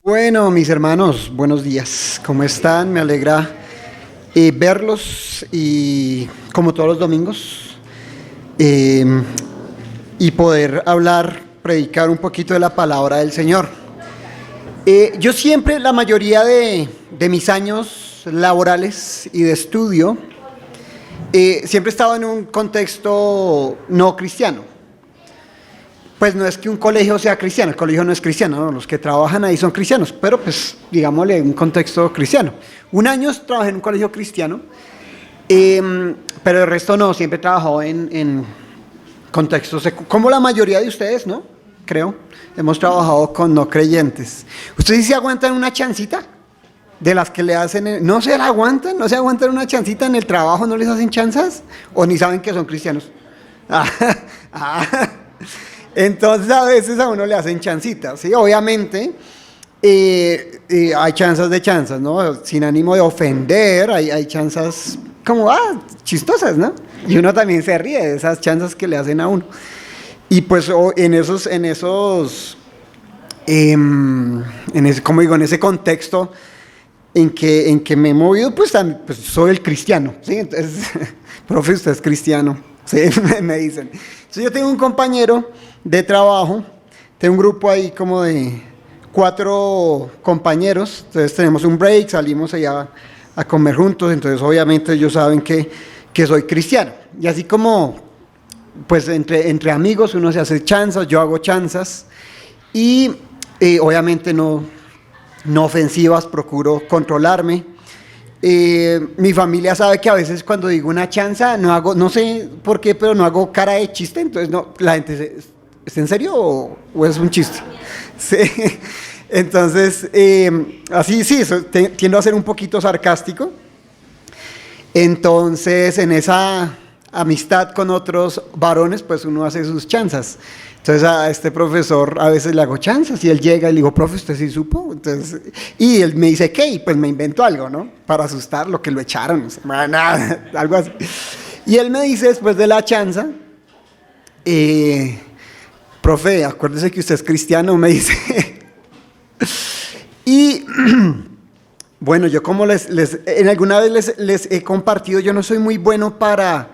Bueno, mis hermanos, buenos días. ¿Cómo están? Me alegra verlos y como todos los domingos y poder hablar, predicar un poquito de la palabra del Señor. Yo siempre, la mayoría de mis años laborales y de estudio, siempre he estado en un contexto no cristiano. Pues no es que un colegio sea cristiano, el colegio no es cristiano, ¿no? Los que trabajan ahí son cristianos, pero pues digámosle un contexto cristiano. Un año trabajé en un colegio cristiano, pero el resto no, siempre he trabajado en contextos, como la mayoría de ustedes, ¿no? Creo, hemos trabajado con no creyentes. ¿Ustedes sí se aguantan una chancita? De las que le hacen, ¿no se la aguantan? ¿No se aguantan una chancita en el trabajo? ¿No les hacen chanzas? ¿O ni saben que son cristianos? Entonces a veces a uno le hacen chancitas, ¿sí? Obviamente hay chanzas de chanzas, ¿no? Sin ánimo de ofender, hay chanzas como, chistosas, ¿no? Y uno también se ríe de esas chanzas que le hacen a uno. Y pues como digo, en ese contexto en que me he movido, pues soy el cristiano, ¿sí? Entonces, profe, usted es cristiano, ¿sí? Me dicen. Entonces yo tengo un compañero de trabajo, tengo un grupo ahí como de 4 compañeros, entonces tenemos un break, salimos allá a comer juntos, entonces obviamente ellos saben que soy cristiano, y así como pues entre amigos uno se hace chanzas, yo hago chanzas, y obviamente no ofensivas, procuro controlarme. Mi familia sabe que a veces cuando digo una chanza no sé por qué, pero no hago cara de chiste, entonces la gente ¿está en serio o es un chiste? Sí. Entonces, así sí, tiendo a ser un poquito sarcástico. Entonces, en esa amistad con otros varones, pues uno hace sus chanzas. Entonces a este profesor a veces le hago chanzas y él llega y le digo, profe, ¿usted sí supo? Entonces, y él me dice, ¿qué? Y pues me invento algo, ¿no? Para asustarlo, que lo echaron, no sé, nada, algo así. Y él me dice después de la chanza, profe, acuérdese que usted es cristiano, me dice. Y bueno, yo como en alguna vez les he compartido, yo no soy muy bueno para,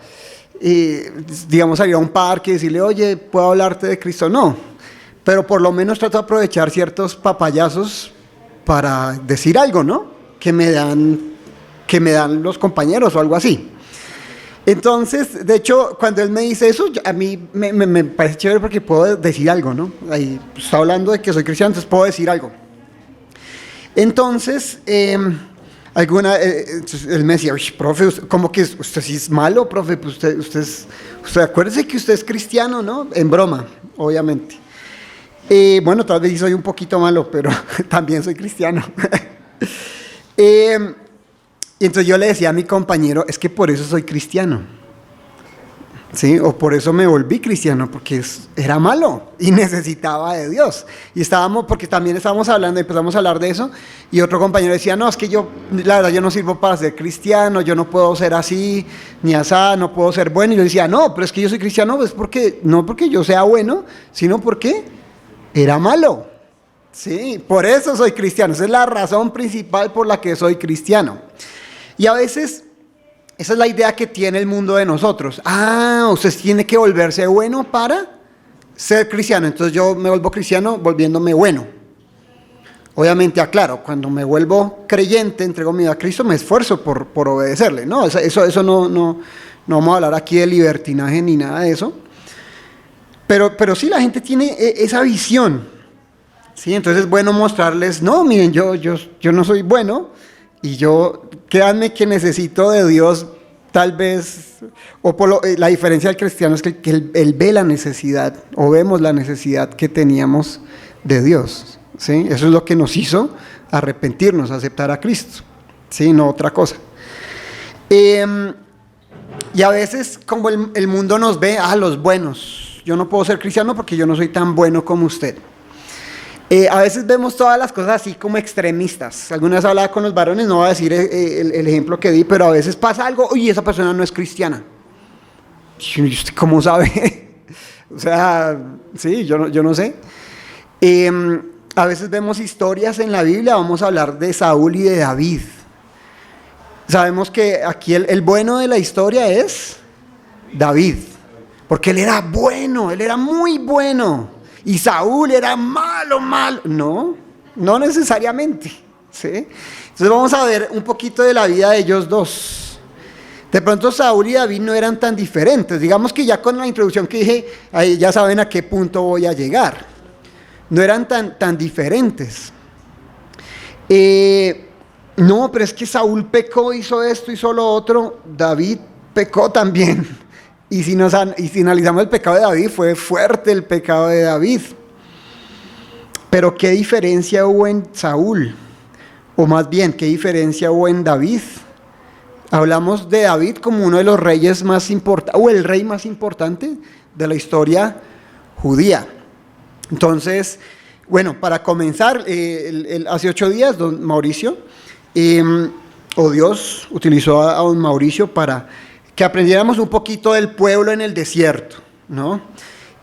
digamos, salir a un parque y decirle, oye, ¿puedo hablarte de Cristo? No, pero por lo menos trato de aprovechar ciertos papayazos para decir algo, ¿no? Que me dan los compañeros o algo así. Entonces, de hecho, cuando él me dice eso, a mí me parece chévere porque puedo decir algo, ¿no? Ahí está hablando de que soy cristiano, entonces puedo decir algo. Entonces, él me decía, profe, ¿cómo que usted sí es malo, profe? Pues usted acuérdese que usted es cristiano, ¿no? En broma, obviamente. Bueno, tal vez soy un poquito malo, pero también soy cristiano. Y entonces yo le decía a mi compañero, es que por eso soy cristiano, ¿sí? O por eso me volví cristiano, porque era malo y necesitaba de Dios. Y porque también estábamos hablando, empezamos a hablar de eso, y otro compañero decía, no, es que la verdad, yo no sirvo para ser cristiano, yo no puedo ser así, ni asá, no puedo ser bueno. Y yo decía, no, pero es que yo soy cristiano, pues no porque yo sea bueno, sino porque era malo. Sí, por eso soy cristiano, esa es la razón principal por la que soy cristiano. Y a veces, esa es la idea que tiene el mundo de nosotros. Usted tiene que volverse bueno para ser cristiano. Entonces yo me vuelvo cristiano volviéndome bueno. Obviamente, aclaro, cuando me vuelvo creyente, entrego mi vida a Cristo, me esfuerzo por obedecerle. No, eso no vamos a hablar aquí de libertinaje ni nada de eso. Pero sí, la gente tiene esa visión. ¿Sí? Entonces es bueno mostrarles, no, miren, yo no soy bueno. Y créanme que necesito de Dios, tal vez, la diferencia del cristiano es que él ve la necesidad, o vemos la necesidad que teníamos de Dios, ¿sí? Eso es lo que nos hizo arrepentirnos, aceptar a Cristo, ¿sí? No otra cosa. Y a veces, como el mundo nos ve, los buenos, yo no puedo ser cristiano porque yo no soy tan bueno como usted. A veces vemos todas las cosas así como extremistas. Alguna vez hablaba con los varones, no voy a decir el ejemplo que di, pero a veces pasa algo, oye, esa persona no es cristiana. ¿Cómo sabe? O sea, sí, yo no sé. a veces vemos historias en la Biblia, vamos a hablar de Saúl y de David. Sabemos que aquí el bueno de la historia es David, porque él era bueno, él era muy bueno, y Saúl era malo, malo. No necesariamente, ¿sí? Entonces vamos a ver un poquito de la vida de ellos dos. De pronto Saúl y David no eran tan diferentes. Digamos que ya con la introducción que dije, ahí ya saben a qué punto voy a llegar. No eran tan diferentes. No, pero es que Saúl pecó, hizo esto, hizo lo otro. David pecó también. Y si analizamos el pecado de David, fue fuerte el pecado de David. Pero ¿qué diferencia hubo en Saúl? O más bien, ¿qué diferencia hubo en David? Hablamos de David como uno de los reyes más importantes, o el rey más importante de la historia judía. Entonces, bueno, para comenzar, hace 8 días, don Mauricio, Dios utilizó a don Mauricio para que aprendiéramos un poquito del pueblo en el desierto, ¿no?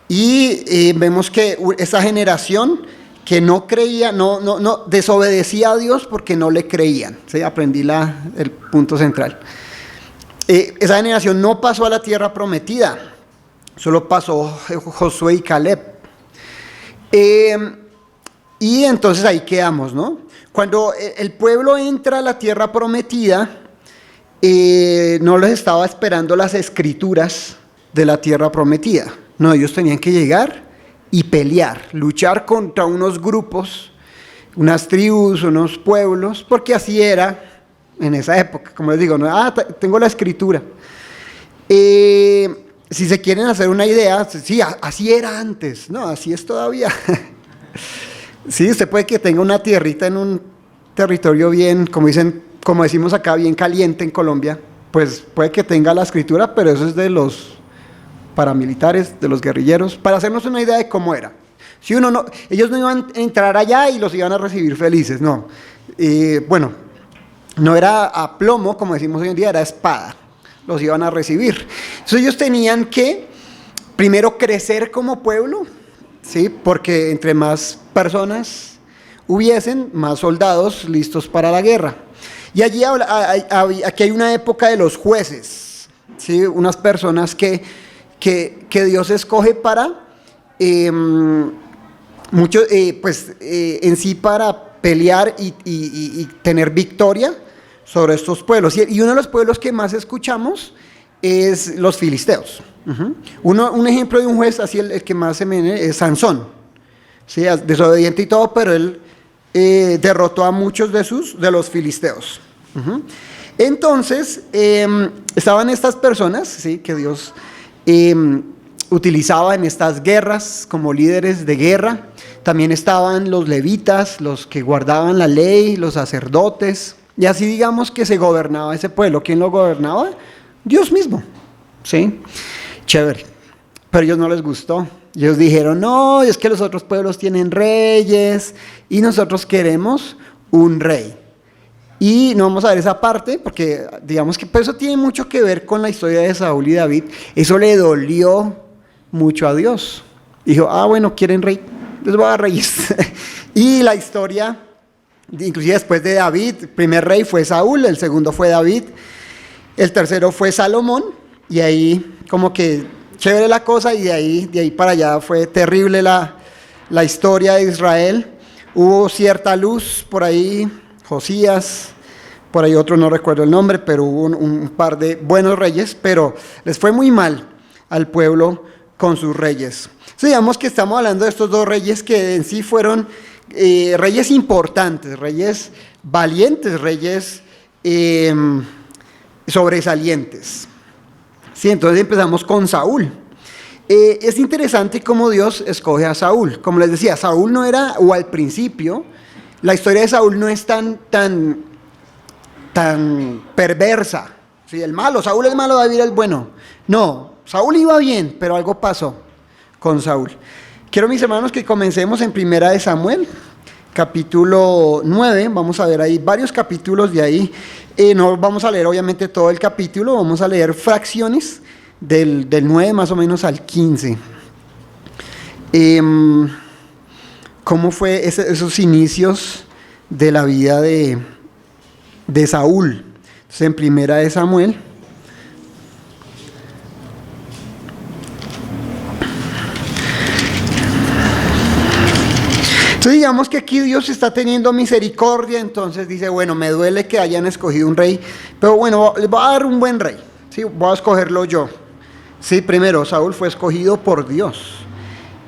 Y vemos que esa generación que no creía, no desobedecía a Dios porque no le creían. ¿Sí? Aprendí el punto central. Esa generación no pasó a la tierra prometida, solo pasó Josué y Caleb. Y entonces ahí quedamos, ¿no? Cuando el pueblo entra a la tierra prometida, no les estaba esperando las escrituras de la tierra prometida. No, ellos tenían que llegar y pelear, luchar contra unos grupos, unas tribus, unos pueblos, porque así era en esa época. Como les digo, tengo la escritura. Si se quieren hacer una idea, sí, así era antes, no, así es todavía. Sí, usted puede que tenga una tierrita en un territorio bien, como decimos acá, bien caliente en Colombia, pues puede que tenga la escritura, pero eso es de los paramilitares, de los guerrilleros, para hacernos una idea de cómo era. Si ellos no iban a entrar allá y los iban a recibir felices, no. Bueno, no era a plomo, como decimos hoy en día, era a espada, los iban a recibir. Entonces ellos tenían que primero crecer como pueblo, ¿sí? Porque entre más personas hubiesen, más soldados listos para la guerra. Y allí aquí hay una época de los jueces, ¿sí? Unas personas que Dios escoge para en sí para pelear y tener victoria sobre estos pueblos. Y uno de los pueblos que más escuchamos es los filisteos. Un ejemplo de un juez, así el que más se me viene, es Sansón. ¿Sí? Desobediente y todo, pero él derrotó a muchos de los filisteos. Entonces, estaban estas personas, ¿sí? Que Dios utilizaba en estas guerras como líderes de guerra. También estaban los levitas, los que guardaban la ley, los sacerdotes, y así digamos que se gobernaba ese pueblo. ¿Quién lo gobernaba? Dios mismo, ¿sí? Chévere, pero a ellos no les gustó. Ellos dijeron, no, es que los otros pueblos tienen reyes y nosotros queremos un rey. Y no vamos a ver esa parte porque digamos que pues, eso tiene mucho que ver con la historia de Saúl y David. Eso le dolió mucho a Dios. Dijo, bueno, quieren rey, les voy a dar reyes. Y la historia, inclusive después de David, el primer rey fue Saúl, el segundo fue David, el tercero fue Salomón, y ahí como que chévere la cosa, y de ahí para allá fue terrible la historia de Israel. Hubo cierta luz por ahí, Josías, por ahí otro no recuerdo el nombre, pero hubo un par de buenos reyes, pero les fue muy mal al pueblo con sus reyes. Entonces, digamos que estamos hablando de estos dos reyes que en sí fueron reyes importantes, reyes valientes, reyes sobresalientes. Sí, entonces empezamos con Saúl. Es interesante cómo Dios escoge a Saúl. Como les decía, Saúl no era, o al principio, la historia de Saúl no es tan perversa. ¿Sí? El malo, Saúl es malo, David es bueno. No, Saúl iba bien, pero algo pasó con Saúl. Quiero, mis hermanos, que comencemos en 1 de Samuel, capítulo 9. Vamos a ver ahí varios capítulos de ahí. No vamos a leer obviamente todo el capítulo, vamos a leer fracciones del 9 más o menos al 15. cómo fue esos inicios de la vida de Saúl. Entonces, en Primera de Samuel, entonces digamos que aquí Dios está teniendo misericordia, entonces dice, bueno, me duele que hayan escogido un rey, pero bueno, les voy a dar un buen rey, ¿sí? Voy a escogerlo yo. Sí, primero, Saúl fue escogido por Dios.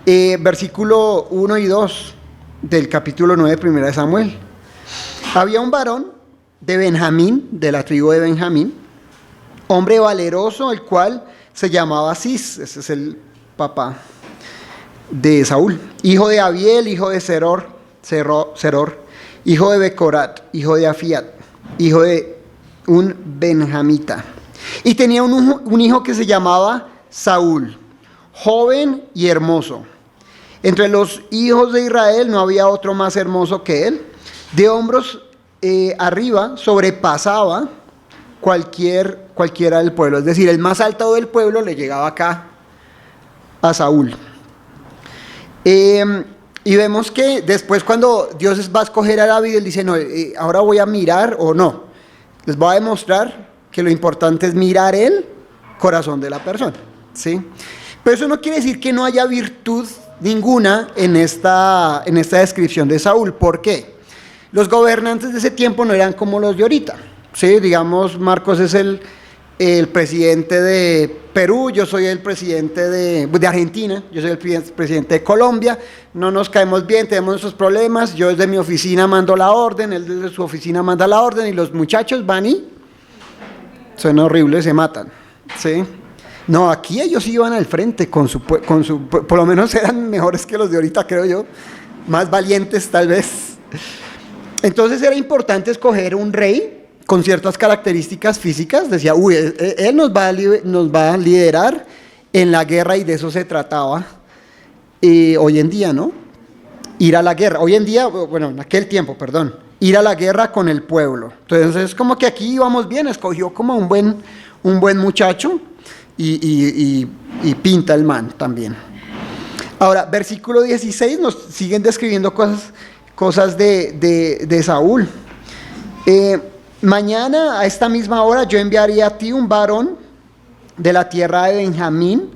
Versículo 1 y 2 del capítulo 9 de Primera de Samuel. Había un varón de Benjamín, de la tribu de Benjamín, hombre valeroso, el cual se llamaba Cis, ese es el papá de Saúl, hijo de Abiel, hijo de Seror, hijo de Becorat, hijo de Afiat, hijo de un benjamita. Y tenía un hijo que se llamaba Saúl, joven y hermoso. Entre los hijos de Israel no había otro más hermoso que él. De hombros arriba sobrepasaba cualquiera del pueblo. Es decir, el más alto del pueblo le llegaba acá a Saúl. Y vemos que después cuando Dios va a escoger a David, él dice, no, ahora voy a mirar o no. Les voy a demostrar que lo importante es mirar el corazón de la persona, ¿sí? Pero eso no quiere decir que no haya virtud ninguna en esta descripción de Saúl. ¿Por qué? Los gobernantes de ese tiempo no eran como los de ahorita, ¿sí? Digamos, Marcos es el presidente de Perú, yo soy el presidente de Argentina, yo soy el presidente de Colombia, no nos caemos bien, tenemos nuestros problemas, yo desde mi oficina mando la orden, él desde su oficina manda la orden y los muchachos van y suena horrible, se matan, ¿sí? No, aquí ellos iban al frente por lo menos eran mejores que los de ahorita, creo yo, más valientes tal vez. Entonces era importante escoger un rey con ciertas características físicas. Decía, él nos va a liderar en la guerra, y de eso se trataba hoy en día, ¿no? Ir a la guerra, hoy en día, bueno, en aquel tiempo, perdón, ir a la guerra con el pueblo. Entonces es como que aquí íbamos bien, escogió como un buen muchacho y pinta el man también. Ahora, versículo 16 nos siguen describiendo cosas de Saúl. Mañana a esta misma hora yo enviaré a ti un varón de la tierra de Benjamín.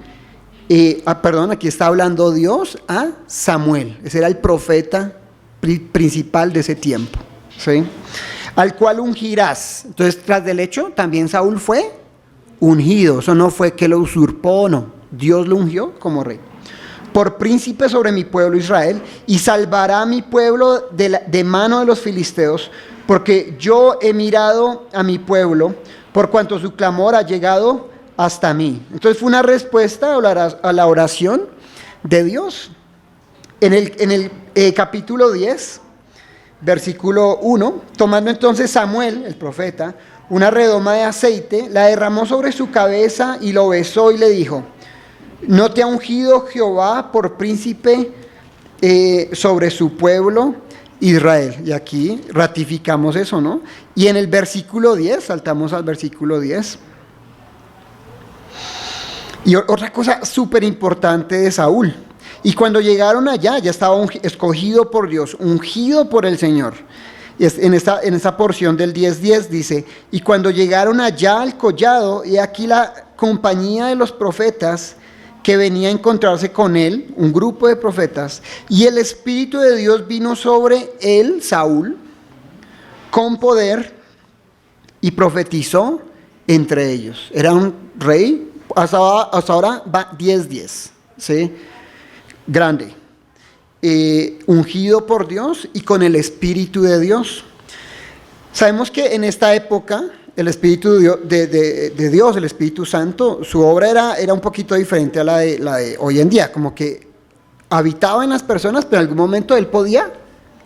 Aquí está hablando Dios a Samuel. Ese era el profeta principal de ese tiempo, ¿sí? Al cual ungirás. Entonces, tras del hecho, también Saúl fue ungido. Eso no fue que lo usurpó, no. Dios lo ungió como rey. Por príncipe sobre mi pueblo Israel, y salvará a mi pueblo de mano de los filisteos, porque yo he mirado a mi pueblo, por cuanto su clamor ha llegado hasta mí. Entonces fue una respuesta a la oración de Dios. En el capítulo 10, versículo 1, tomando entonces Samuel, el profeta, una redoma de aceite, la derramó sobre su cabeza y lo besó y le dijo, ¿no te ha ungido Jehová por príncipe sobre su pueblo Israel? Y aquí ratificamos eso, ¿no? Y en el versículo 10, saltamos al versículo 10. Y otra cosa súper importante de Saúl. Y cuando llegaron allá, ya estaba escogido por Dios, ungido por el Señor. Y en esta porción del 10:10 dice, y cuando llegaron allá al collado, y aquí la compañía de los profetas que venía a encontrarse con él, un grupo de profetas, y el Espíritu de Dios vino sobre él, Saúl, con poder, y profetizó entre ellos. Era un rey, hasta ahora va 10:10, ¿sí? Grande, ungido por Dios y con el Espíritu de Dios. Sabemos que en esta época el Espíritu de Dios, el Espíritu Santo, su obra era un poquito diferente a la de hoy en día, como que habitaba en las personas, pero en algún momento él podía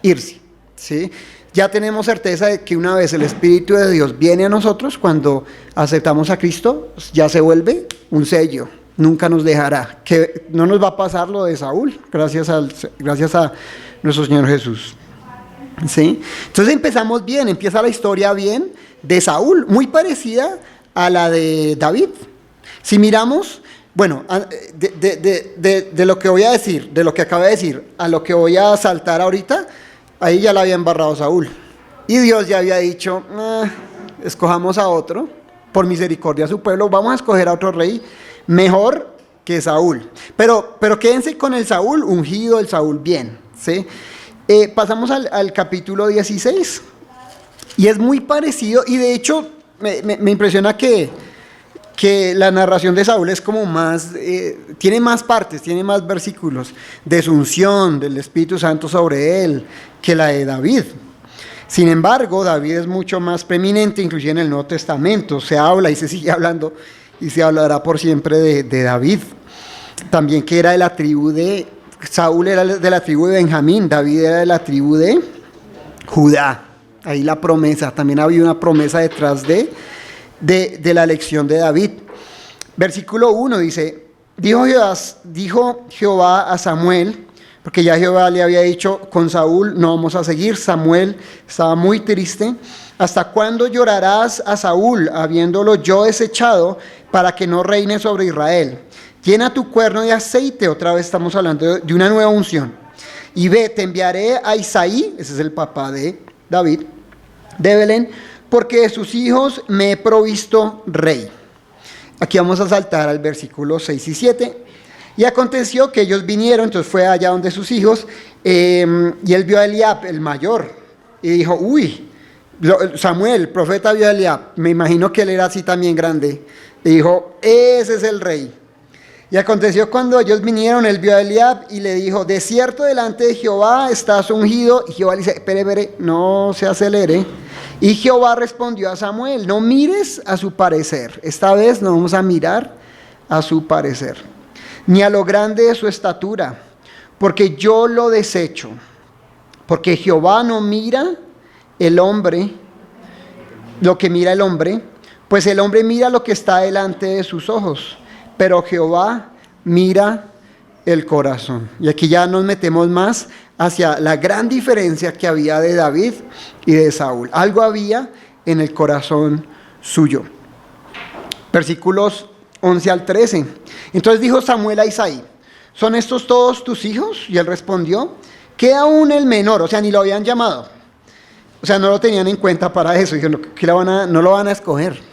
irse, ¿sí? Ya tenemos certeza de que una vez el Espíritu de Dios viene a nosotros, cuando aceptamos a Cristo, ya se vuelve un sello, nunca nos dejará, que no nos va a pasar lo de Saúl, gracias a nuestro Señor Jesús, ¿sí? Entonces empezamos bien, empieza la historia bien de Saúl, muy parecida a la de David. Si miramos, bueno, de lo que voy a decir, de lo que acabo de decir, a lo que voy a saltar ahorita, ahí ya la había embarrado Saúl. Y Dios ya había dicho, escojamos a otro, por misericordia a su pueblo, vamos a escoger a otro rey mejor que Saúl. Pero quédense con el Saúl ungido, el Saúl bien, ¿sí? Pasamos al capítulo 16, y es muy parecido, y de hecho me impresiona que la narración de Saúl es como más, tiene más partes, tiene más versículos de su unción, del Espíritu Santo sobre él, que la de David. Sin embargo, David es mucho más preeminente, inclusive en el Nuevo Testamento. Se habla y se sigue hablando y se hablará por siempre de David. También que era de la tribu de, Saúl era de la tribu de Benjamín, David era de la tribu de Judá. Ahí la promesa, también había una promesa detrás de la elección de David. Versículo 1 dice, dijo Jehová a Samuel, porque ya Jehová le había dicho, con Saúl no vamos a seguir. Samuel estaba muy triste. ¿Hasta cuándo llorarás a Saúl, habiéndolo yo desechado, para que no reine sobre Israel? Llena tu cuerno de aceite, otra vez estamos hablando de una nueva unción. Y ve, te enviaré a Isaí, ese es el papá de David, de Belén, porque de sus hijos me he provisto rey. Aquí vamos a saltar al versículo 6 y 7. Y aconteció que ellos vinieron, entonces fue allá donde sus hijos, y él vio a Eliab, el mayor, y dijo, Samuel, el profeta, vio a Eliab, me imagino que él era así también grande, y dijo, ese es el rey. Y aconteció cuando ellos vinieron, él vio a Eliab y le dijo, de cierto delante de Jehová estás ungido. Y Jehová le dice, espere, no se acelere. Y Jehová respondió a Samuel, no mires a su parecer, esta vez no vamos a mirar a su parecer, ni a lo grande de su estatura, porque yo lo desecho. Porque Jehová no mira el hombre, lo que mira el hombre, pues el hombre mira lo que está delante de sus ojos, pero Jehová mira el corazón. Y aquí ya nos metemos más hacia la gran diferencia que había de David y de Saúl. Algo había en el corazón suyo. Versículos 11 al 13. Entonces dijo Samuel a Isaí, ¿son estos todos tus hijos? Y él respondió, queda aún el menor, o sea, ni lo habían llamado. O sea, no lo tenían en cuenta para eso. Dijeron que no lo van a escoger.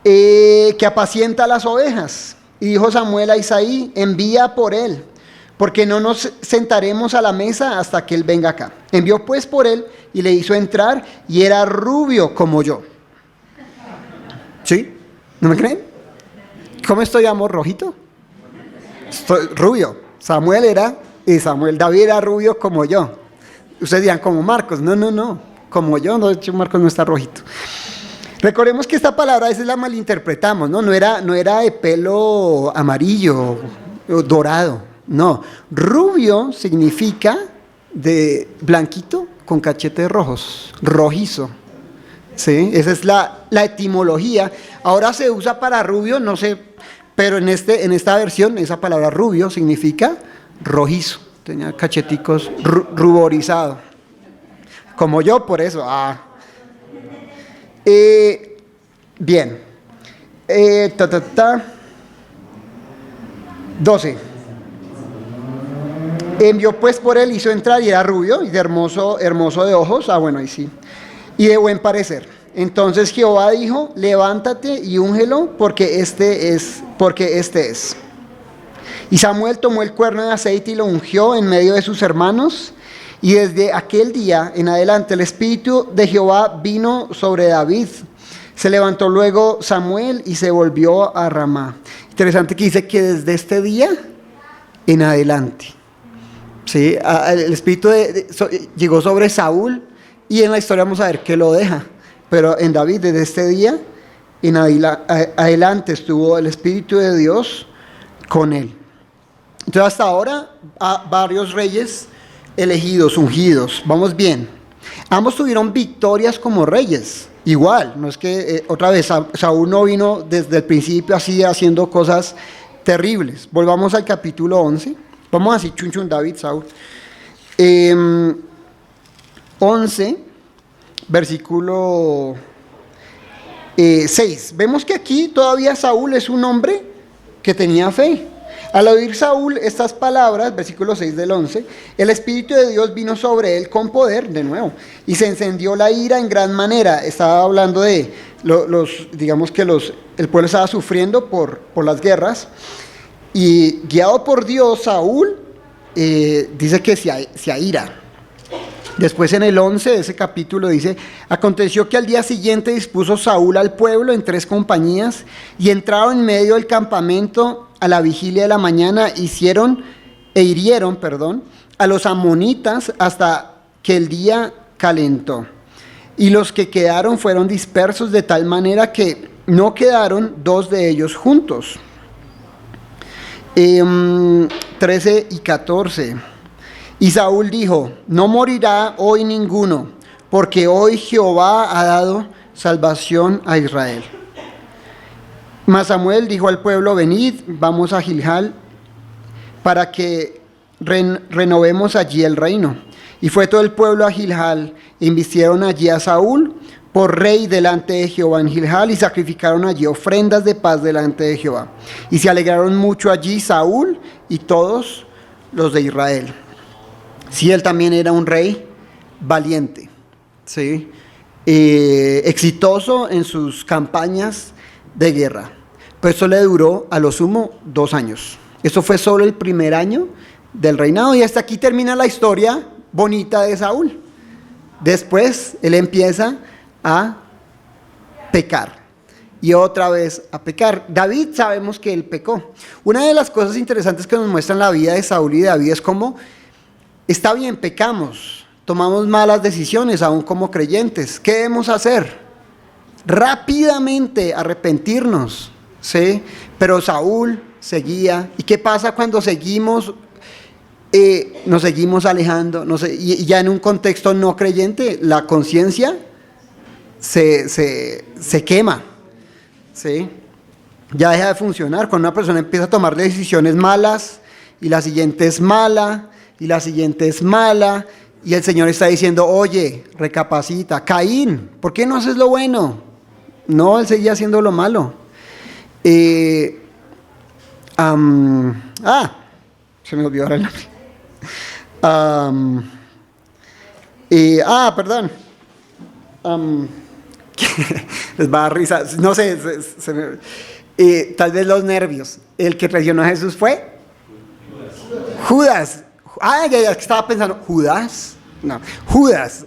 Que apacienta las ovejas. Y dijo Samuel a Isaí, envía por él, porque no nos sentaremos a la mesa hasta que él venga acá. Envió pues por él y le hizo entrar, y era rubio como yo. ¿Sí? ¿No me creen? ¿Cómo estoy, amor? ¿Rojito? Estoy rubio. David era rubio como yo. Ustedes dirán, como Marcos. No. Como yo, no, de hecho Marcos no está rojito. Recordemos que esta palabra a veces la malinterpretamos, ¿no? No era de pelo amarillo o dorado. No. Rubio significa de blanquito con cachetes rojos. Rojizo. ¿Sí? Esa es la etimología. Ahora se usa para rubio, no sé, pero en esta versión esa palabra rubio significa rojizo. Tenía cacheticos ruborizado. Como yo, por eso. Bien. 12. Envió pues por él, hizo entrar, y era rubio y de hermoso de ojos. Bueno, ahí sí. Y de buen parecer. Entonces Jehová dijo, levántate y úngelo, porque este es. Y Samuel tomó el cuerno de aceite y lo ungió en medio de sus hermanos. Y desde aquel día en adelante el Espíritu de Jehová vino sobre David. Se levantó luego Samuel y se volvió a Ramá. Interesante que dice que desde este día en adelante. ¿Sí? El Espíritu llegó sobre Saúl, y en la historia vamos a ver que lo deja. Pero en David, desde este día en adelante estuvo el Espíritu de Dios con él. Entonces hasta ahora varios reyes elegidos, ungidos, vamos bien. Ambos tuvieron victorias como reyes, igual, no es que otra vez Saúl no vino desde el principio así haciendo cosas terribles. Volvamos al capítulo 11, vamos así, David, Saúl. 11, versículo 6, vemos que aquí todavía Saúl es un hombre que tenía fe. Al oír Saúl estas palabras, versículo 6 del 11, el Espíritu de Dios vino sobre él con poder, de nuevo, y se encendió la ira en gran manera. Estaba hablando de digamos que el pueblo estaba sufriendo por las guerras, y guiado por Dios, Saúl dice que se aira. Después en el 11 de ese capítulo dice: aconteció que al día siguiente dispuso Saúl al pueblo en 3 compañías, y entraron en medio del campamento a la vigilia de la mañana, hirieron a los amonitas hasta que el día calentó. Y los que quedaron fueron dispersos de tal manera que no quedaron 2 de ellos juntos. 13 y 14. Y Saúl dijo: no morirá hoy ninguno, porque hoy Jehová ha dado salvación a Israel. Mas Samuel dijo al pueblo: venid, vamos a Gilgal, para que renovemos allí el reino. Y fue todo el pueblo a Gilgal, e invistieron allí a Saúl por rey delante de Jehová en Gilgal, y sacrificaron allí ofrendas de paz delante de Jehová. Y se alegraron mucho allí Saúl y todos los de Israel. Sí, él también era un rey valiente, ¿sí? Exitoso en sus campañas de guerra. Pero eso le duró a lo sumo 2 años. Eso fue solo el primer año del reinado, y hasta aquí termina la historia bonita de Saúl. Después él empieza a pecar y otra vez a pecar. David, sabemos que él pecó. Una de las cosas interesantes que nos muestran la vida de Saúl y de David es cómo está bien, pecamos, tomamos malas decisiones aún como creyentes. ¿Qué debemos hacer? Rápidamente arrepentirnos, ¿sí? Pero Saúl seguía. ¿Y qué pasa cuando seguimos? Nos seguimos alejando, y ya en un contexto no creyente, la conciencia se quema, ¿sí? Ya deja de funcionar. Cuando una persona empieza a tomar decisiones malas, y la siguiente es mala, y la siguiente es mala, y el Señor está diciendo: oye, recapacita. Caín, ¿por qué no haces lo bueno? No, él seguía haciendo lo malo. Se me olvidó ahora el nombre. Perdón. Les va a dar risa. No sé, tal vez los nervios. El que traicionó a Jesús fue Judas. Ya estaba pensando, ¿Judas? No, Judas.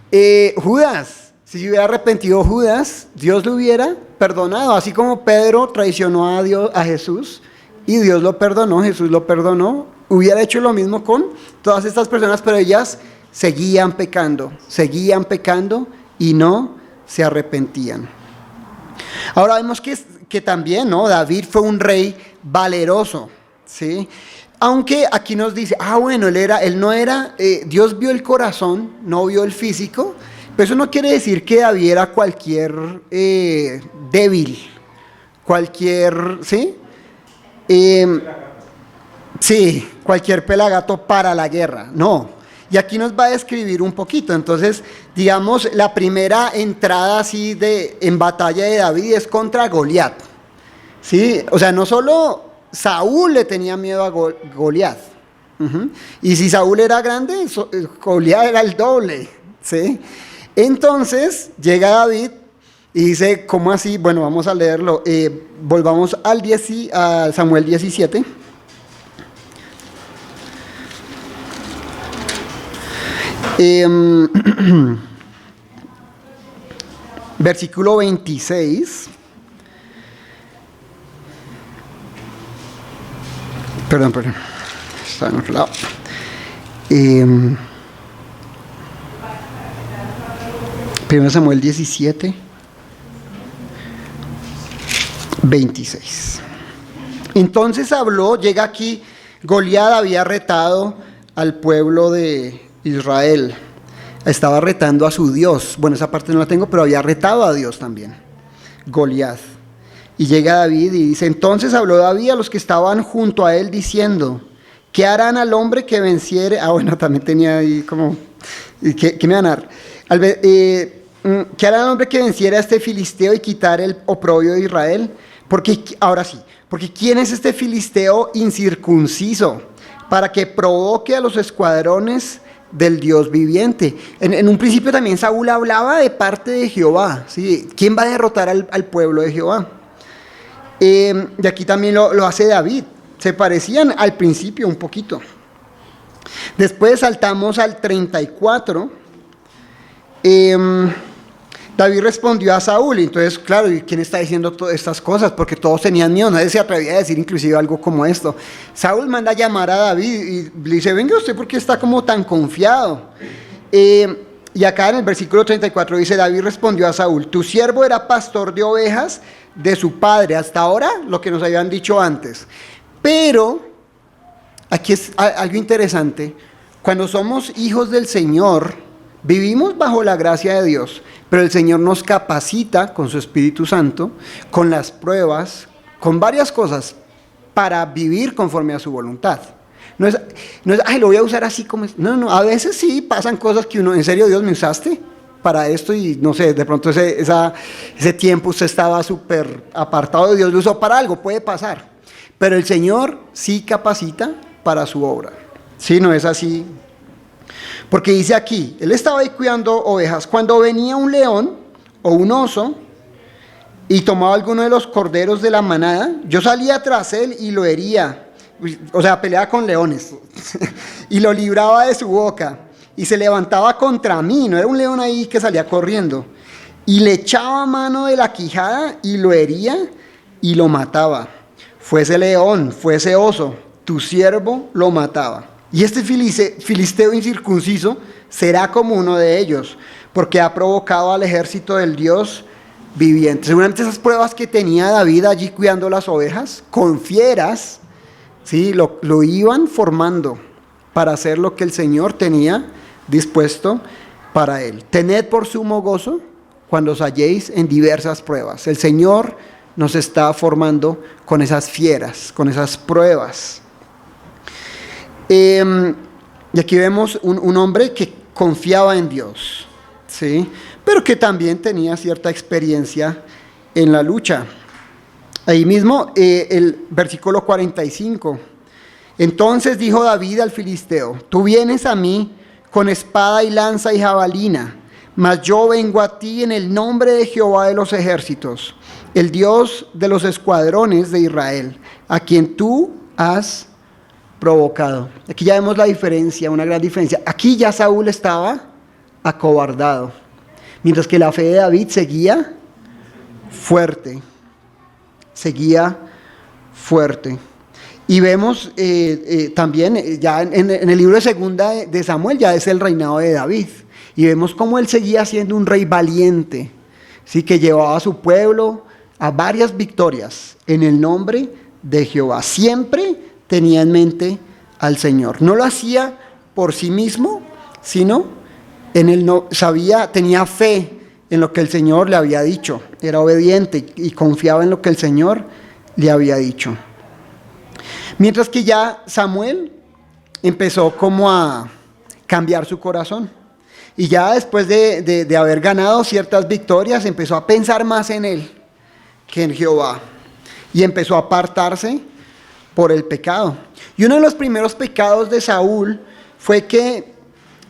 Si se hubiera arrepentido Judas, Dios lo hubiera perdonado. Así como Pedro traicionó a Jesús y Dios lo perdonó, Jesús lo perdonó, hubiera hecho lo mismo con todas estas personas, pero ellas seguían pecando y no se arrepentían. Ahora vemos que también, ¿no? David fue un rey valeroso, ¿sí? Aunque aquí nos dice, bueno, él no era, Dios vio el corazón, no vio el físico, pero eso no quiere decir que David era cualquier débil, ¿sí? Sí, cualquier pelagato para la guerra, no. Y aquí nos va a describir un poquito. Entonces, digamos, la primera entrada así en batalla de David es contra Goliat, ¿sí? O sea, no solo Saúl le tenía miedo a Goliat. Y si Saúl era grande, Goliat era el doble, ¿sí? Entonces, llega David y dice, ¿cómo así? Bueno, vamos a leerlo. Volvamos a Samuel 17. Versículo 26. Perdón, está en otro lado. 1 Samuel 17, 26. Entonces llega aquí, Goliat había retado al pueblo de Israel, estaba retando a su Dios. Bueno, esa parte no la tengo, pero había retado a Dios también, Goliat. Y llega David y dice, entonces habló David a los que estaban junto a él diciendo, ¿qué harán al hombre que venciere? Bueno, también tenía ahí como, ¿qué me van a dar? ¿Qué hará el hombre que venciera a este filisteo y quitar el oprobio de Israel? Porque, ahora sí, Porque ¿quién es este filisteo incircunciso para que provoque a los escuadrones del Dios viviente? En un principio también Saúl hablaba de parte de Jehová, ¿sí? ¿Quién va a derrotar al pueblo de Jehová? Y aquí también lo hace David. Se parecían al principio un poquito. Después saltamos al 34. David respondió a Saúl. Entonces, claro, ¿y quién está diciendo todas estas cosas? Porque todos tenían miedo. Nadie se atrevía a decir inclusive algo como esto. Saúl manda a llamar a David y le dice: venga usted, ¿por qué está como tan confiado? Y acá en el versículo 34 dice: David respondió a Saúl: tu siervo era pastor de ovejas de su padre. Hasta ahora lo que nos habían dicho antes. Pero aquí es algo interesante. Cuando somos hijos del Señor, vivimos bajo la gracia de Dios, pero el Señor nos capacita con su Espíritu Santo, con las pruebas, con varias cosas, para vivir conforme a su voluntad. No es ay, lo voy a usar así como es. No, a veces sí pasan cosas que uno, ¿en serio Dios me usaste para esto? Y no sé, de pronto ese tiempo usted estaba súper apartado de Dios, lo usó para algo, puede pasar. Pero el Señor sí capacita para su obra. Sí, no es así. Porque dice aquí, él estaba ahí cuidando ovejas. Cuando venía un león o un oso y tomaba alguno de los corderos de la manada, yo salía tras él y lo hería. O sea, peleaba con leones. Y lo libraba de su boca. Y se levantaba contra mí. No era un león ahí que salía corriendo. Y le echaba mano de la quijada y lo hería y lo mataba. Fuese león, fuese oso, tu siervo lo mataba. Y este filisteo incircunciso será como uno de ellos, porque ha provocado al ejército del Dios viviente. Seguramente esas pruebas que tenía David allí cuidando las ovejas, con fieras, ¿sí? lo iban formando para hacer lo que el Señor tenía dispuesto para él. Tened por sumo gozo cuando os halléis en diversas pruebas. El Señor nos está formando con esas fieras, con esas pruebas. Y aquí vemos un hombre que confiaba en Dios, ¿sí? Pero que también tenía cierta experiencia en la lucha. Ahí mismo, el versículo 45. Entonces dijo David al filisteo: tú vienes a mí con espada y lanza y jabalina, mas yo vengo a ti en el nombre de Jehová de los ejércitos, el Dios de los escuadrones de Israel, a quien tú has provocado. Aquí ya vemos la diferencia, una gran diferencia. Aquí ya Saúl estaba acobardado, mientras que la fe de David seguía fuerte. Y vemos también, ya en el libro de segunda de Samuel, ya es el reinado de David. Y vemos cómo él seguía siendo un rey valiente, ¿sí? Que llevaba a su pueblo a varias victorias en el nombre de Jehová. Siempre tenía en mente al Señor. No lo hacía por sí mismo, sino en él tenía fe en lo que el Señor le había dicho. Era obediente y confiaba en lo que el Señor le había dicho. Mientras que ya Samuel empezó como a cambiar su corazón. Y ya después de haber ganado ciertas victorias, empezó a pensar más en él que en Jehová. Y empezó a apartarse por el pecado. Y uno de los primeros pecados de Saúl fue que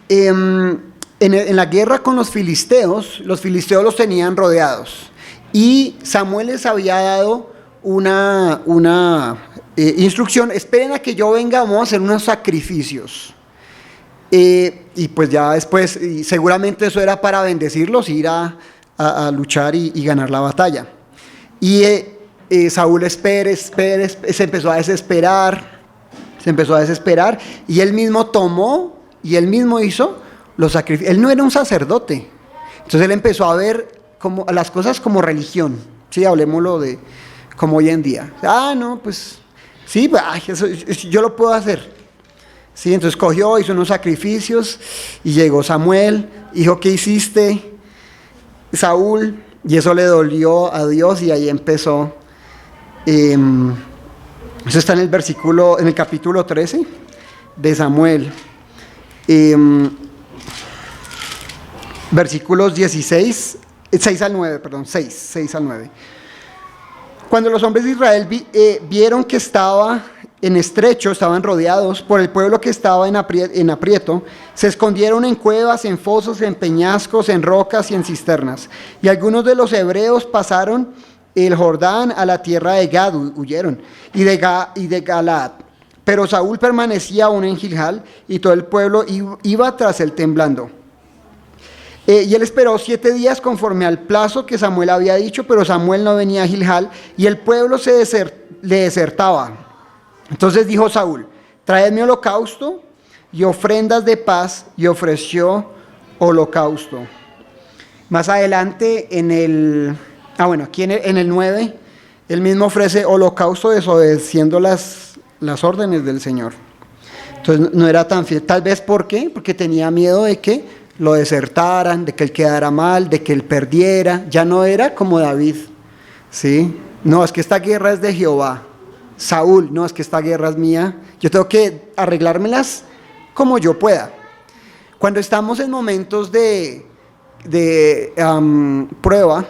en la guerra con los filisteos los tenían rodeados. Y Samuel les había dado una instrucción: esperen a que yo venga, vamos a hacer unos sacrificios. Y pues ya después, y seguramente eso era para bendecirlos, ir a luchar y ganar la batalla. Y Saúl se empezó a desesperar, y él mismo tomó y él mismo hizo los sacrificios. Él no era un sacerdote, entonces él empezó a ver como las cosas como religión, ¿sí? Hablemoslo de como hoy en día. No, pues sí, eso yo lo puedo hacer. Sí, entonces cogió, hizo unos sacrificios y llegó Samuel, dijo: ¿qué hiciste, Saúl? Y eso le dolió a Dios y ahí empezó. Eso está en el capítulo 13 de Samuel. Versículos 6 al 9. Cuando los hombres de Israel vieron que estaban en estrecho, estaban rodeados por el pueblo que estaba en aprieto, se escondieron en cuevas, en fosos, en peñascos, en rocas y en cisternas. Y algunos de los hebreos pasaron el Jordán a la tierra de Gad, huyeron, y de Galaad. Pero Saúl permanecía aún en Gilgal, y todo el pueblo iba tras él temblando. Y él esperó 7 días conforme al plazo que Samuel había dicho, pero Samuel no venía a Gilgal, y el pueblo le desertaba. Entonces dijo Saúl: traedme holocausto y ofrendas de paz, y ofreció holocausto. Más adelante aquí en el 9, él mismo ofrece holocausto desobedeciendo las órdenes del Señor. Entonces no era tan fiel. Tal vez, ¿por qué? Porque tenía miedo de que lo desertaran, de que él quedara mal, de que él perdiera. Ya no era como David, ¿sí? No, es que esta guerra es de Jehová. Saúl: no, es que esta guerra es mía. Yo tengo que arreglármelas como yo pueda. Cuando estamos en momentos de prueba,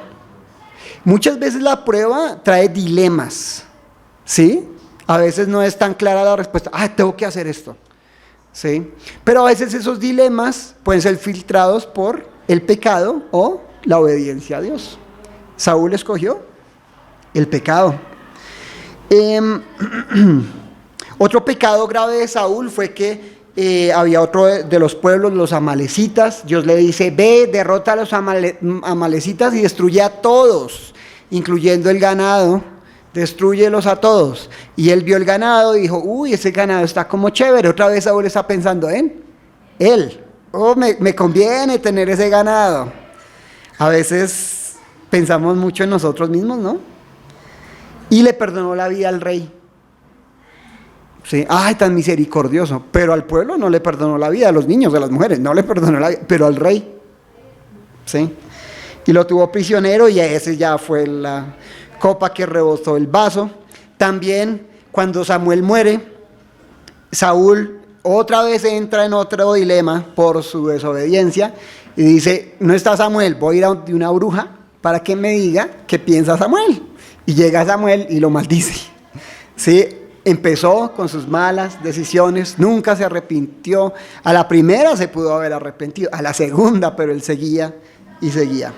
muchas veces la prueba trae dilemas, ¿sí? A veces no es tan clara la respuesta. Tengo que hacer esto, ¿sí? Pero a veces esos dilemas pueden ser filtrados por el pecado o la obediencia a Dios. Saúl escogió el pecado. Otro pecado grave de Saúl fue que había otro de los pueblos, los amalecitas. Dios le dice: ve, derrota a los amalecitas y destruye a todos, incluyendo el ganado. Destrúyelos a todos. Y él vio el ganado y dijo: uy, ese ganado está como chévere. Otra vez Saúl está pensando en él. Me conviene tener ese ganado. A veces pensamos mucho en nosotros mismos, ¿no? Y le perdonó la vida al rey. Sí, tan misericordioso. Pero al pueblo no le perdonó la vida, a los niños, a las mujeres, no le perdonó la vida, pero al rey, sí. Y lo tuvo prisionero, y ese ya fue la copa que rebosó el vaso. También cuando Samuel muere, Saúl otra vez entra en otro dilema por su desobediencia y dice: no está Samuel, voy a ir a una bruja para que me diga qué piensa Samuel. Y llega Samuel y lo maldice, ¿sí? Empezó con sus malas decisiones, nunca se arrepintió. A la primera se pudo haber arrepentido, a la segunda, pero él seguía y seguía.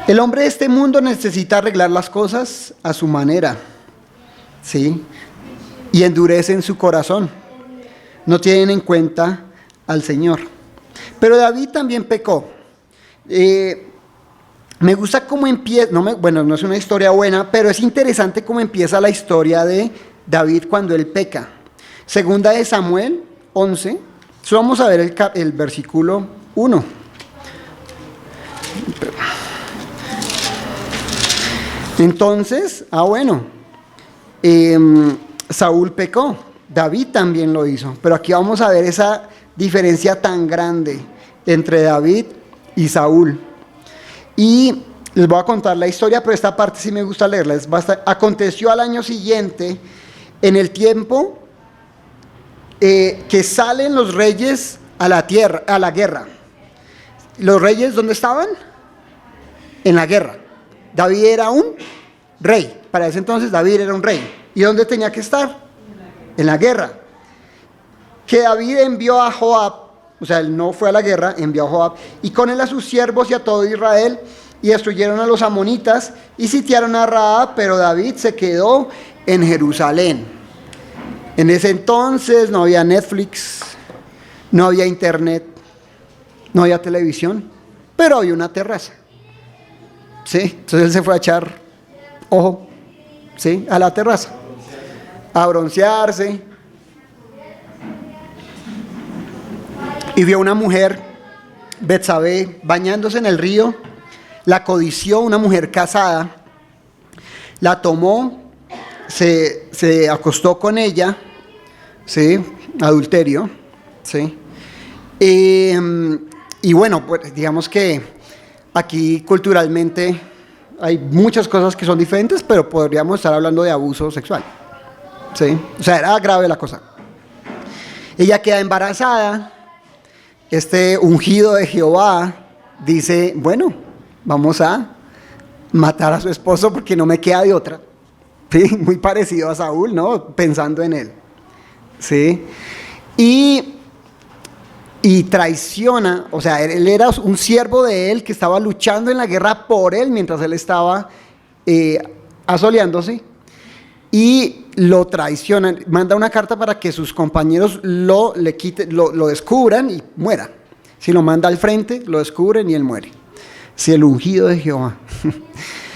El hombre de este mundo necesita arreglar las cosas a su manera, ¿sí? Y endurecen su corazón, no tienen en cuenta al Señor. Pero David también pecó. Me gusta cómo empieza, no es una historia buena, pero es interesante cómo empieza la historia de David cuando él peca. Segunda de Samuel 11, solo vamos a ver el versículo 1. Entonces, Saúl pecó, David también lo hizo, pero aquí vamos a ver esa diferencia tan grande entre David y Saúl. Y les voy a contar la historia, pero esta parte sí me gusta leerla. Aconteció al año siguiente, en el tiempo que salen los reyes a la guerra. ¿Los reyes dónde estaban? En la guerra. David era un rey. Para ese entonces David era un rey. ¿Y dónde tenía que estar? En la guerra. Que David envió a Joab, o sea, él no fue a la guerra, envió a Joab, y con él a sus siervos y a todo Israel, y destruyeron a los amonitas, y sitiaron a Rahab, pero David se quedó en Jerusalén. En ese entonces no había Netflix, no había internet, no había televisión, pero había una terraza. ¿Sí? Entonces él se fue a echar ojo, ¿sí?, a la terraza, a broncearse, y vio una mujer, Betsabé, bañándose en el río. La codició, una mujer casada, la tomó, se acostó con ella, ¿sí?, adulterio, ¿sí? Y bueno, pues digamos que aquí culturalmente hay muchas cosas que son diferentes, pero podríamos estar hablando de abuso sexual, ¿sí? O sea, era grave la cosa. Ella queda embarazada. Este ungido de Jehová dice: bueno, vamos a matar a su esposo porque no me queda de otra. ¿Sí? Muy parecido a Saúl, ¿no? Pensando en él. ¿Sí? Y traiciona, o sea, él era un siervo de él que estaba luchando en la guerra por él mientras él estaba asoleándose, y lo traiciona, manda una carta para que sus compañeros lo descubran y muera. Si lo manda al frente, lo descubren y él muere. Si el ungido de Jehová.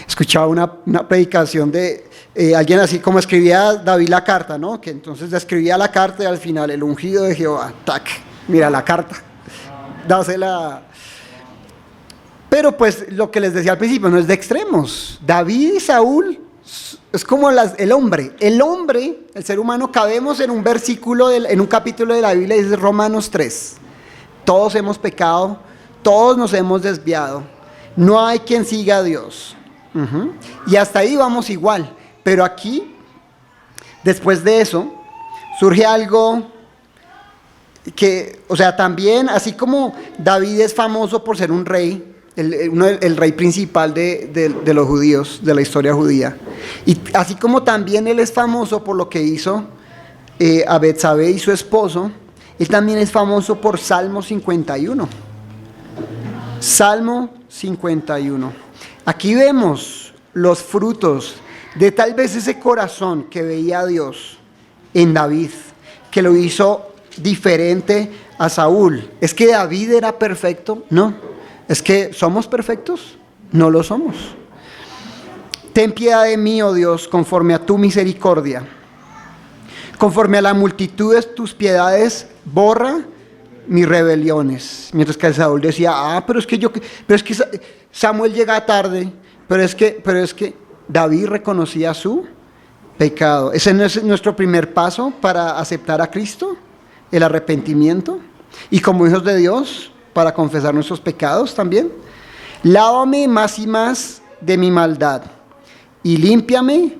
Escuchaba una predicación de alguien así como escribía David la carta, ¿no? Que entonces escribía la carta y al final el ungido de Jehová, tac, mira la carta, dásela. Pero pues lo que les decía al principio, no es de extremos. David y Saúl es como el hombre, el ser humano, cabemos en un versículo, en un capítulo de la Biblia, dice Romanos 3. Todos hemos pecado, todos nos hemos desviado, no hay quien siga a Dios. Y hasta ahí vamos igual. Pero aquí, después de eso, surge algo que, o sea, también, así como David es famoso por ser un rey, el rey principal de los judíos, de la historia judía, y así como también él es famoso por lo que hizo a Betsabé y su esposo, él también es famoso por Salmo 51. Salmo 51. Aquí vemos los frutos de tal vez ese corazón que veía a Dios en David, que lo hizo diferente a Saúl. ¿Es que David era perfecto? No. ¿Es que somos perfectos? No lo somos. Ten piedad de mí, oh Dios, conforme a tu misericordia. Conforme a la multitud de tus piedades, borra mis rebeliones. Mientras que Saúl decía, pero es que Samuel llega tarde, pero es que David reconocía su pecado. Ese no es nuestro primer paso para aceptar a Cristo, el arrepentimiento, y como hijos de Dios, para confesar nuestros pecados también. Lávame más y más de mi maldad y límpiame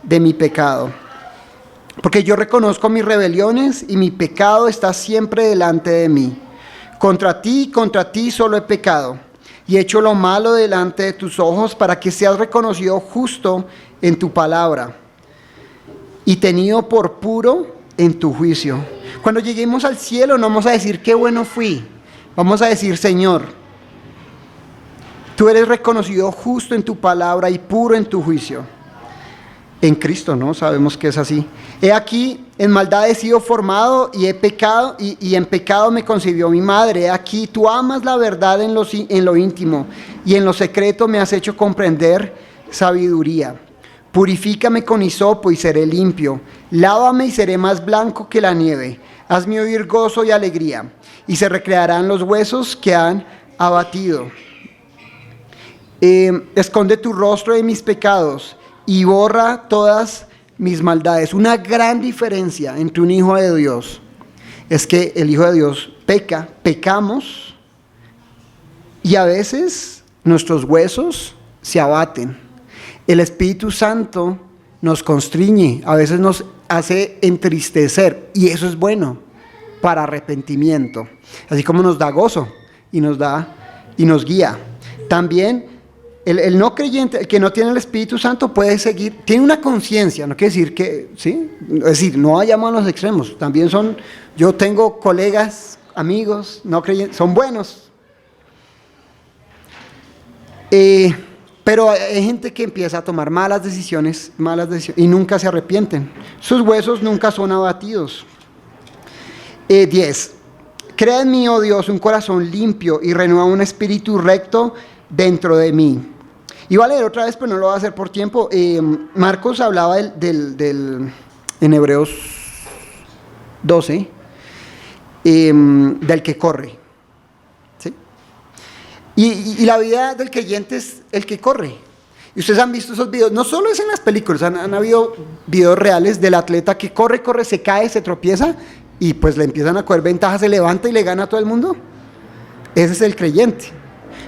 de mi pecado, porque yo reconozco mis rebeliones y mi pecado está siempre delante de mí. Contra ti solo he pecado y he hecho lo malo delante de tus ojos, para que seas reconocido justo en tu palabra y tenido por puro en tu juicio. Cuando lleguemos al cielo no vamos a decir qué bueno fui, vamos a decir, Señor, tú eres reconocido justo en tu palabra y puro en tu juicio. En Cristo, ¿no? Sabemos que es así. He aquí, en maldad he sido formado y he pecado, y en pecado me concibió mi madre. He aquí, tú amas la verdad en lo íntimo, y en lo secreto me has hecho comprender sabiduría. Purifícame con hisopo y seré limpio. Lávame y seré más blanco que la nieve. Hazme oír gozo y alegría, y se recrearán los huesos que han abatido. Esconde tu rostro de mis pecados y borra todas mis maldades. Una gran diferencia entre un hijo de Dios es que el hijo de Dios pecamos, y a veces nuestros huesos se abaten. El Espíritu Santo nos constriñe, a veces nos hace entristecer, y eso es bueno para arrepentimiento, así como nos da gozo y nos guía. También el no creyente, el que no tiene el Espíritu Santo, puede seguir, tiene una conciencia, no quiere decir que, ¿sí? Es decir, no vayamos a los extremos, también yo tengo colegas, amigos, no creyentes, son buenos, pero hay gente que empieza a tomar malas decisiones, y nunca se arrepienten, sus huesos nunca son abatidos. 10. Crea en mí, oh Dios, un corazón limpio y renueva un espíritu recto dentro de mí. Iba a leer otra vez, pero no lo voy a hacer por tiempo. Marcos hablaba en Hebreos 12, del que corre, ¿sí? Y la vida del creyente es el que corre. Y ustedes han visto esos videos, no solo es en las películas, han habido videos reales del atleta que corre, se cae, se tropieza, y pues le empiezan a coger ventaja, se levanta y le gana a todo el mundo. Ese es el creyente.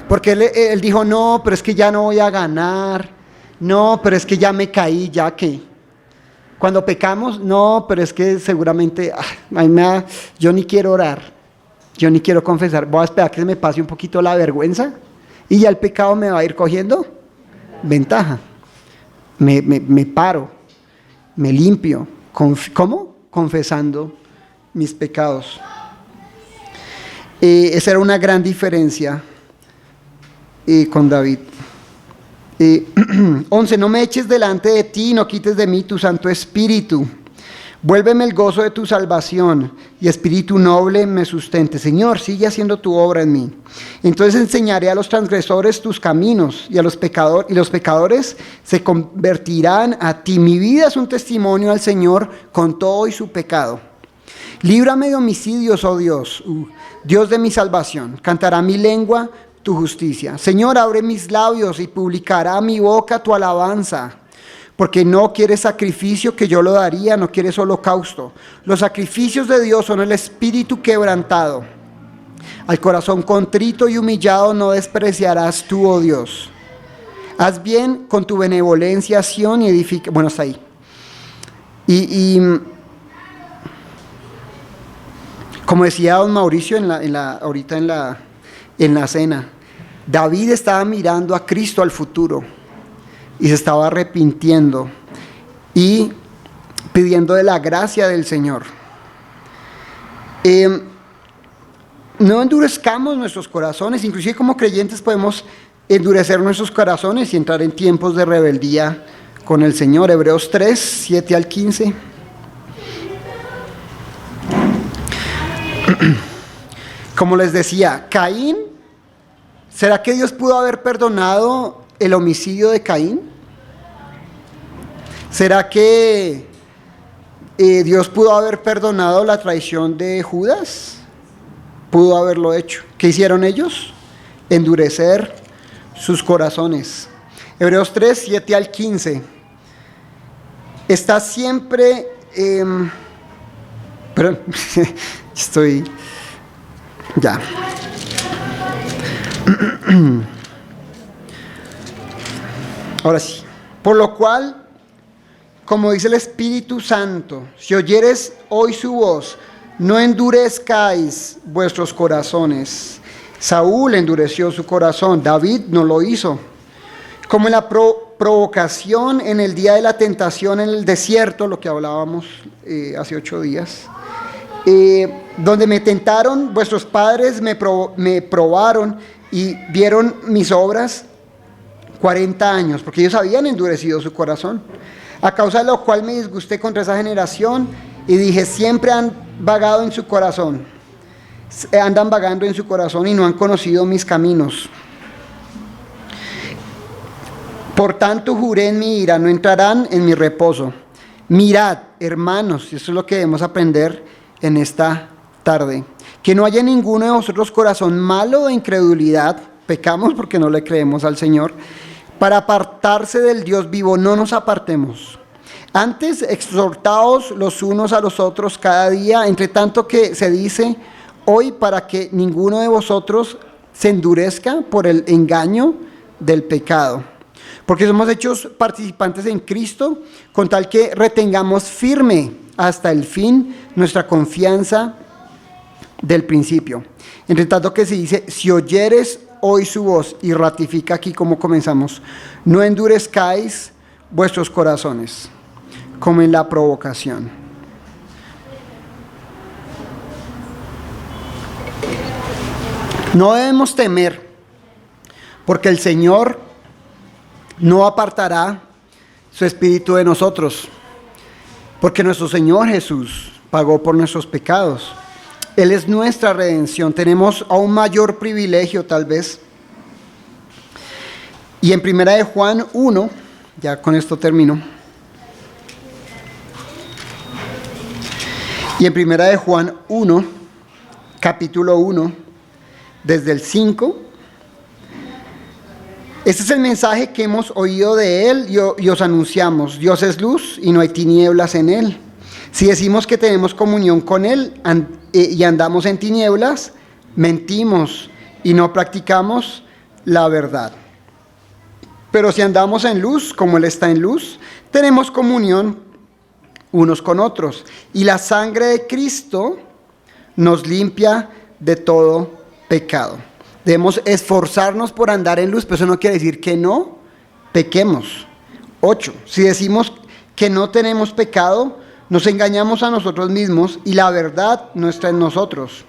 Porque él dijo, no, pero es que ya no voy a ganar, no, pero es que ya me caí, ya que. Cuando pecamos, no, pero es que seguramente, yo ni quiero orar, yo ni quiero confesar, voy a esperar que se me pase un poquito la vergüenza y ya el pecado me va a ir cogiendo. ventaja. Me paro, me limpio. ¿Cómo? Confesando mis pecados. Esa era una gran diferencia con David. 11. No me eches delante de ti, no quites de mí tu Santo Espíritu. Vuélveme el gozo de tu salvación y espíritu noble me sustente. Señor, sigue haciendo tu obra en mí. Entonces enseñaré a los transgresores tus caminos y los pecadores se convertirán a ti. Mi vida es un testimonio al Señor con todo y su pecado. Líbrame de homicidios, oh Dios, Dios de mi salvación. Cantará mi lengua tu justicia. Señor, abre mis labios y publicará mi boca tu alabanza. Porque no quieres sacrificio que yo lo daría, no quieres holocausto. Los sacrificios de Dios son el espíritu quebrantado. Al corazón contrito y humillado no despreciarás tú, oh Dios. Haz bien con tu benevolencia, Sión, y edifica. Bueno, hasta ahí. Como decía don Mauricio ahorita en la cena, David estaba mirando a Cristo al futuro y se estaba arrepintiendo y pidiendo de la gracia del Señor. No endurezcamos nuestros corazones, inclusive como creyentes podemos endurecer nuestros corazones y entrar en tiempos de rebeldía con el Señor. Hebreos 3, 7 al 15. Como les decía, Caín, ¿será que Dios pudo haber perdonado el homicidio de Caín? ¿Será que Dios pudo haber perdonado la traición de Judas? Pudo haberlo hecho. ¿Qué hicieron ellos? Endurecer sus corazones. Hebreos 3, 7 al 15. Está siempre... perdón, estoy... Ya. Ahora sí. Por lo cual, como dice el Espíritu Santo, si oyeres hoy su voz, no endurezcáis vuestros corazones. Saúl endureció su corazón, David no lo hizo. Como en la provocación en el día de la tentación en el desierto, lo que hablábamos hace 8 días, donde me tentaron, vuestros padres me probaron y vieron mis obras 40 años, porque ellos habían endurecido su corazón, a causa de lo cual me disgusté contra esa generación y dije, siempre han vagado en su corazón, andan vagando en su corazón y no han conocido mis caminos. Por tanto juré en mi ira, no entrarán en mi reposo. Mirad, hermanos, y eso es lo que debemos aprender en esta tarde, que no haya ninguno de vosotros corazón malo de incredulidad, pecamos porque no le creemos al Señor, para apartarse del Dios vivo. No nos apartemos. Antes exhortaos los unos a los otros cada día, entre tanto que se dice hoy, para que ninguno de vosotros se endurezca por el engaño del pecado. Porque somos hechos participantes en Cristo, con tal que retengamos firme hasta el fin nuestra confianza del principio. Entre tanto que se dice, si oyeres hoy su voz, y ratifica aquí como comenzamos, no endurezcáis vuestros corazones, como en la provocación. No debemos temer, porque el Señor no apartará su espíritu de nosotros, porque nuestro Señor Jesús pagó por nuestros pecados. Él es nuestra redención. Tenemos aún mayor privilegio tal vez. Y en 1 de Juan 1, ya con esto termino. Y en 1 de Juan 1, capítulo 1, desde el 5, este es el mensaje que hemos oído de Él y os anunciamos. Dios es luz y no hay tinieblas en Él. Si decimos que tenemos comunión con Él y andamos en tinieblas, mentimos y no practicamos la verdad. Pero si andamos en luz, como Él está en luz, tenemos comunión unos con otros. Y la sangre de Cristo nos limpia de todo pecado. Debemos esforzarnos por andar en luz, pero eso no quiere decir que no pequemos. 8. Si decimos que no tenemos pecado, nos engañamos a nosotros mismos y la verdad no está en nosotros.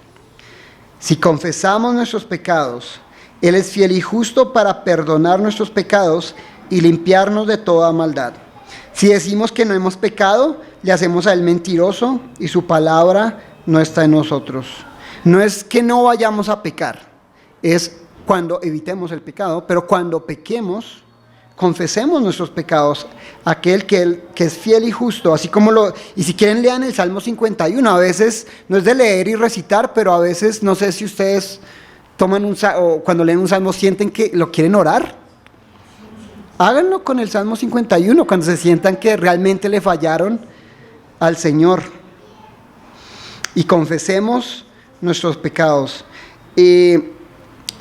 Si confesamos nuestros pecados, Él es fiel y justo para perdonar nuestros pecados y limpiarnos de toda maldad. Si decimos que no hemos pecado, le hacemos a Él mentiroso y su palabra no está en nosotros. No es que no vayamos a pecar, es cuando evitemos el pecado, pero cuando pequemos, confesemos nuestros pecados a aquel que es fiel y justo, así como y si quieren lean el Salmo 51, a veces no es de leer y recitar, pero a veces, no sé si ustedes toman o cuando leen un Salmo sienten que lo quieren orar. Háganlo con el Salmo 51, cuando se sientan que realmente le fallaron al Señor. Y confesemos nuestros pecados.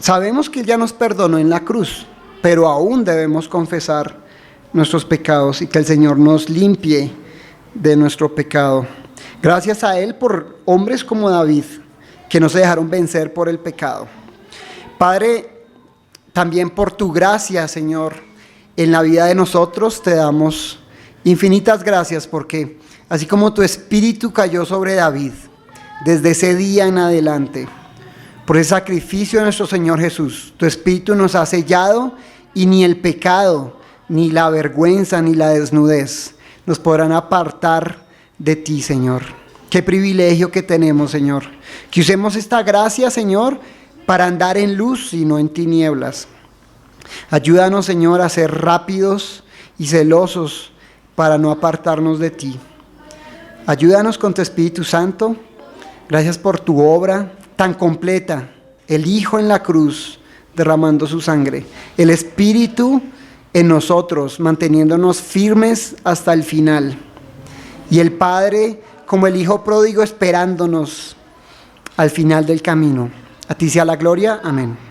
Sabemos que Él ya nos perdonó en la cruz, pero aún debemos confesar nuestros pecados y que el Señor nos limpie de nuestro pecado. Gracias a Él por hombres como David, que no se dejaron vencer por el pecado. Padre, también por tu gracia, Señor, en la vida de nosotros te damos infinitas gracias, porque así como tu espíritu cayó sobre David, desde ese día en adelante, por el sacrificio de nuestro Señor Jesús, tu espíritu nos ha sellado y ni el pecado, ni la vergüenza, ni la desnudez nos podrán apartar de ti, Señor. Qué privilegio que tenemos, Señor. Que usemos esta gracia, Señor, para andar en luz y no en tinieblas. Ayúdanos, Señor, a ser rápidos y celosos para no apartarnos de ti. Ayúdanos con tu Espíritu Santo. Gracias por tu obra tan completa, el Hijo en la cruz derramando su sangre, el Espíritu en nosotros manteniéndonos firmes hasta el final, y el Padre como el Hijo pródigo esperándonos al final del camino. A ti sea la gloria, amén.